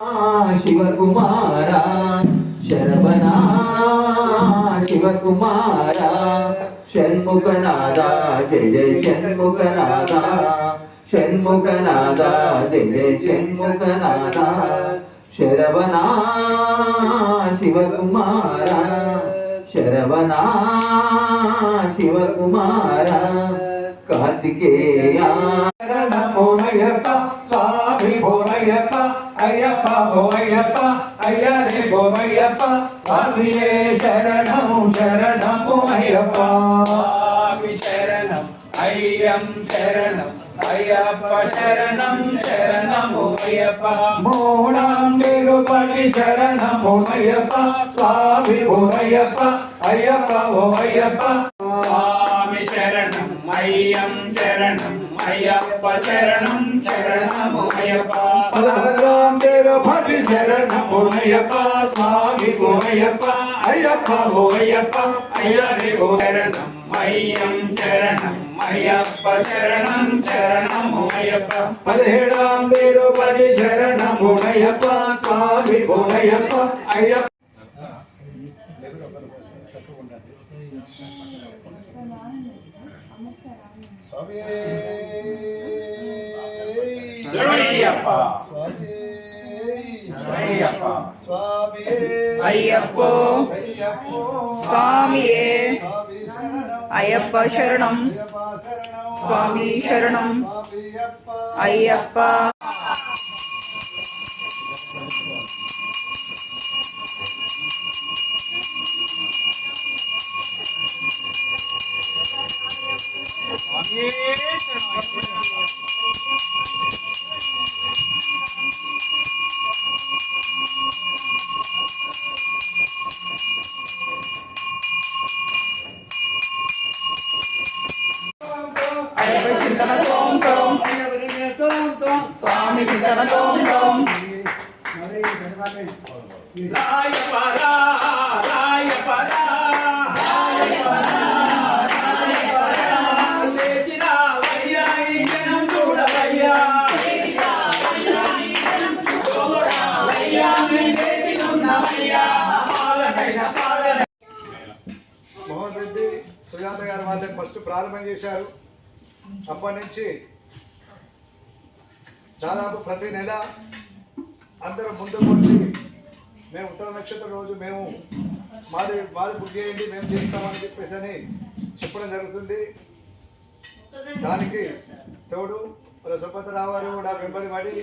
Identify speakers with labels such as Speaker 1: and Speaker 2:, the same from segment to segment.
Speaker 1: शिवकुमारा शरवणा शिवकुमारा षण्मुखनादा जय जय षण्मुखनादा षण्मुखनादा जय जय षण्मुखनादा शरवणा शिवकुमारा शरवणा शिवकुमारा कार्तिकेया
Speaker 2: शरणमोयप्पा स्वामी भोमयप्पा अय्यप्पा भोमयप्पा अय्यरे भोमयप्पा स्वामिये शरणं शरणं अय्यप्पा स्वामी शरणं अय्यं शरणं अय्यप्पा शरणं शरणं अय्यप्पा मूढं तिरुपति शरणं अय्यप्पा स्वामी भोमयप्पा अय्यप्पा भोमयप्पा स्वामी शरणं अय्यं शरणं अय्यप्पा शरणं शरणं अय्यप्पा पदं तिरुपति शरणं अय्यप्पा स्वामी भोमयप्पा अय्यप्पा भोमयप्पा अय्यरे शरणं अय्यं शरणं अय्यप्पा शरणं शरणं अय्यप्पा पदेडां तिरुपति शरणं अय्यप्पा स्वामी भोमयप्पा अय्यप्पा శరణయ్యప్ప శరణయ్యప్ప
Speaker 3: అయ్యప్పో స్వామియే అయ్యప్ప శరణం స్వామి శరణం అయ్యప్ప అయ్యప్ప చింతన తోం తోం స్వామి చింతన తోం తోం
Speaker 2: రాయపరా రాయపరా రాయపరా రాయపరా లేచిరా వయ్యా ఈ జనం చూడవయ్యా లేచిరా వయ్యా ఈ జనం చూడవయ్యా లేచినున్నవయ్యా పాలనైన పాలన
Speaker 4: మోహన్ రెడ్డి సుజాత గారు వాళ్ళే ఫస్ట్ ప్రారంభం చేశారు. అప్పటి నుంచి దాదాపు ప్రతి నెల అందరూ ముందుకు వచ్చి మేము ఉత్తర నక్షత్రం రోజు మేము మాది బుక్ చేయండి మేము చేస్తామని చెప్పేసి అని చెప్పడం జరుగుతుంది. దానికి తోడు సుపత్రరావు గారు కూడా వెంబడి పడి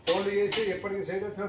Speaker 4: తోడు చేసి ఎప్పటికీ సైట్ వచ్చిన